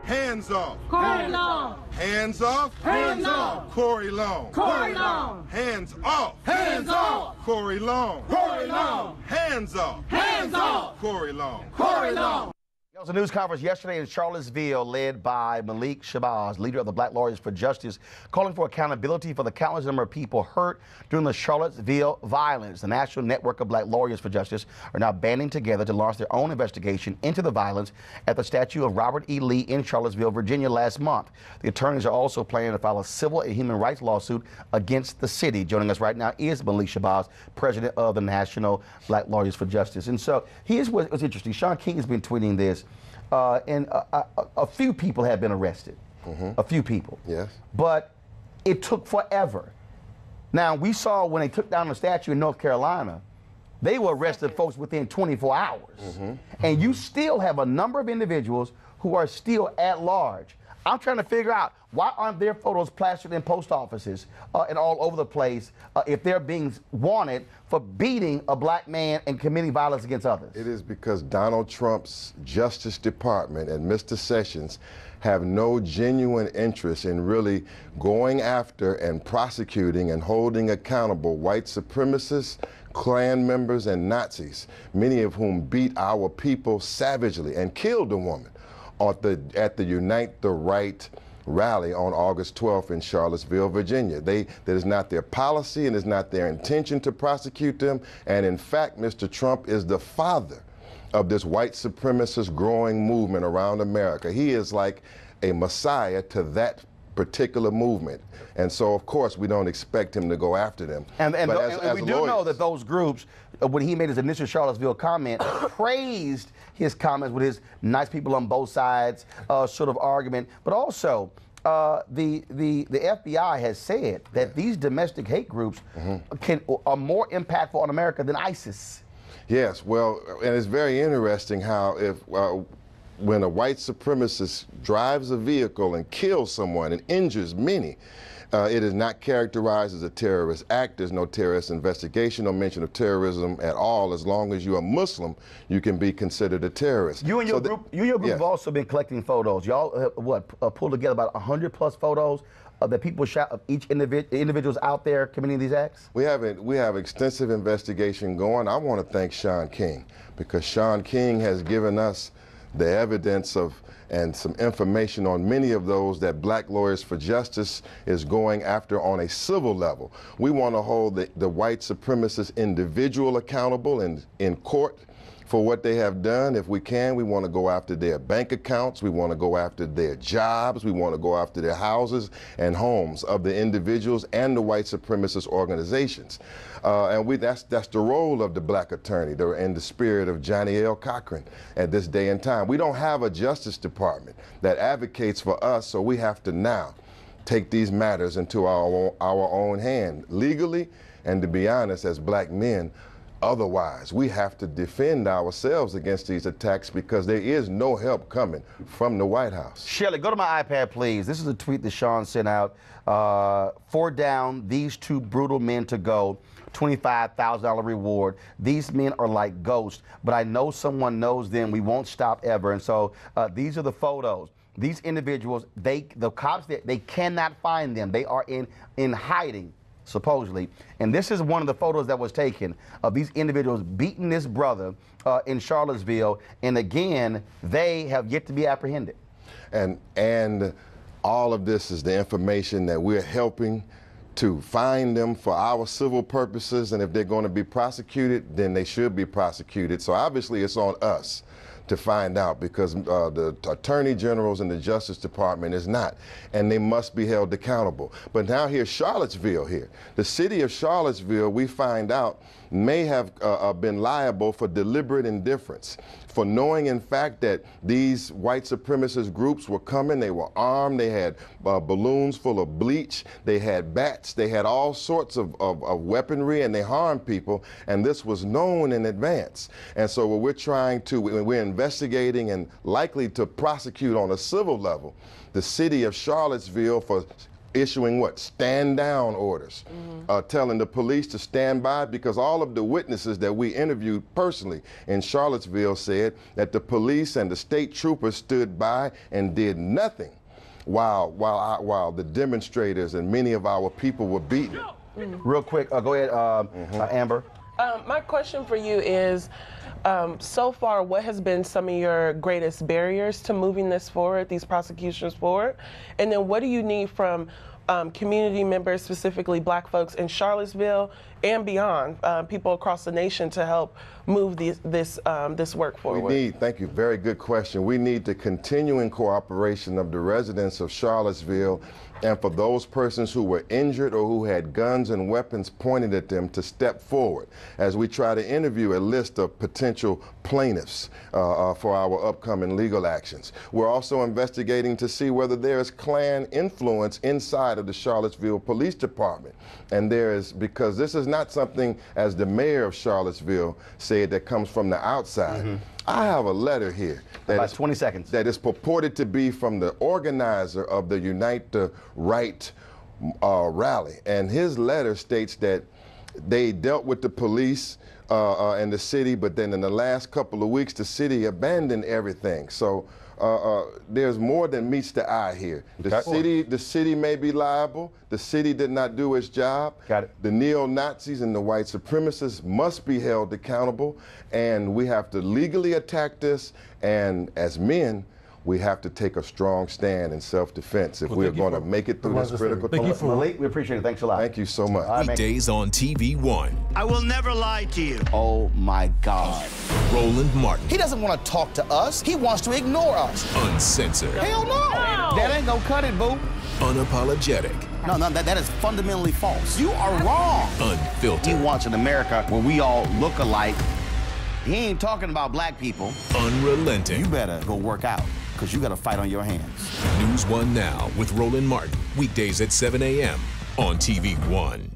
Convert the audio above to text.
Hands off. Corey Long. Hands off. Hands off. Corey Long. Corey Long. Hands off. Hands off. Corey Long. Corey Long. Hands off. Hands off. Corey Long. Corey Long. There was a news conference yesterday in Charlottesville led by Malik Shabazz, leader of the Black Lawyers for Justice, calling for accountability for the countless number of people hurt during the Charlottesville violence. The National Network of Black Lawyers for Justice are now banding together to launch their own investigation into the violence at the statue of Robert E. Lee in Charlottesville, Virginia last month. The attorneys are also planning to file a civil and human rights lawsuit against the city. Joining us right now is Malik Shabazz, president of the National Black Lawyers for Justice. And so here's what's interesting. Shaun King has been tweeting this. And a few people have been arrested, a few people. Yes. But it took forever. Now, we saw when they took down the statue in North Carolina, they were arrested folks within 24 hours. And you still have a number of individuals who are still at large. I'm trying to figure out, why aren't their photos plastered in post offices and all over the place if they're being wanted for beating a black man and committing violence against others? It is because Donald Trump's Justice Department and Mr. Sessions have no genuine interest in really going after and prosecuting and holding accountable white supremacists, Klan members, and Nazis, many of whom beat our people savagely and killed a woman at the Unite the Right rally on August 12th in Charlottesville, Virginia. That is not their policy and it's not their intention to prosecute them. And in fact, Mr. Trump is the father of this white supremacist growing movement around America. He is like a messiah to that particular movement. And so, of course, we don't expect him to go after them. And we do lawyers, know that those groups, when he made his initial Charlottesville comment, praised his comments with his nice people on both sides sort of argument. But also, the FBI has said that these domestic hate groups are more impactful on America than ISIS. Yes, well, and it's very interesting how when a white supremacist drives a vehicle and kills someone and injures many, it is not characterized as a terrorist act. There's no terrorist investigation, no mention of terrorism at all. As long as you're a Muslim, you can be considered a terrorist. You and your group have also been collecting photos. Y'all, pulled together about 100+ photos that people shot of each individuals out there committing these acts? We have extensive investigation going. I want to thank Shaun King, because Shaun King has given us the evidence of and some information on many of those that Black Lawyers for Justice is going after on a civil level. We want to hold the white supremacist individual accountable in court for what they have done. If we can, we want to go after their bank accounts, we want to go after their jobs, we want to go after their houses and homes of the individuals and the white supremacist organizations. And that's the role of the black attorney in the spirit of Johnny L. Cochran at this day and time. We don't have a Justice Department that advocates for us, so we have to now take these matters into our own hand legally, and to be honest, as black men, otherwise, we have to defend ourselves against these attacks because there is no help coming from the White House. Shelley, go to my iPad, please. This is a tweet that Shaun sent out. 4 down, these 2 brutal men to go. $25,000 reward. These men are like ghosts, but I know someone knows them. We won't stop ever. And so these are the photos. These individuals, the cops, they cannot find them. They are in hiding, supposedly. And this is one of the photos that was taken of these individuals beating this brother in Charlottesville. And again, they have yet to be apprehended. And all of this is the information that we're helping to find them for our civil purposes, and if they're going to be prosecuted, then they should be prosecuted. So obviously it's on us to find out, because the attorney generals and the Justice Department is not, and they must be held accountable. But now here's Charlottesville here. The city of Charlottesville, we find out, may have been liable for deliberate indifference, for knowing in fact that these white supremacist groups were coming. They were armed, they had balloons full of bleach, they had bats, they had all sorts of weaponry, and they harmed people, and this was known in advance. And so what we're investigating and likely to prosecute on a civil level the city of Charlottesville for issuing what? Stand down orders, telling the police to stand by, because all of the witnesses that we interviewed personally in Charlottesville said that the police and the state troopers stood by and did nothing while the demonstrators and many of our people were beaten. Real quick, go ahead, Amber. My question for you is, so far, what has been some of your greatest barriers to moving this forward, these prosecutions forward? And then what do you need from community members, specifically black folks in Charlottesville and beyond, people across the nation, to help move this work forward? Thank you, very good question. We need the continuing cooperation of the residents of Charlottesville, and for those persons who were injured or who had guns and weapons pointed at them to step forward as we try to interview a list of potential plaintiffs for our upcoming legal actions. We're also investigating to see whether there is Klan influence inside of the Charlottesville Police Department. And there is, because this is not something, as the mayor of Charlottesville said, that comes from the outside. I have a letter here About 20 seconds. that is purported to be from the organizer of the Unite the Right rally. And his letter states that they dealt with the police and the city, but then in the last couple of weeks, the city abandoned everything. So there's more than meets the eye here. The city may be liable. The city did not do its job. Got it. The neo-Nazis and the white supremacists must be held accountable, and we have to legally attack this, and as men, we have to take a strong stand in self-defense if we're going to make it through this critical time. Malik, we appreciate it. Thanks a lot. Thank you so much. Weekdays on TV One. I will never lie to you. Oh, my God. Roland Martin. He doesn't want to talk to us. He wants to ignore us. Uncensored. Hell no. That ain't gonna cut it, boo. Unapologetic. No, that is fundamentally false. You are wrong. Unfiltered. He wants an America where we all look alike. He ain't talking about black people. Unrelenting. You better go work out, because you got a fight on your hands. NewsOne Now with Roland Martin. Weekdays at 7 a.m. on TV One.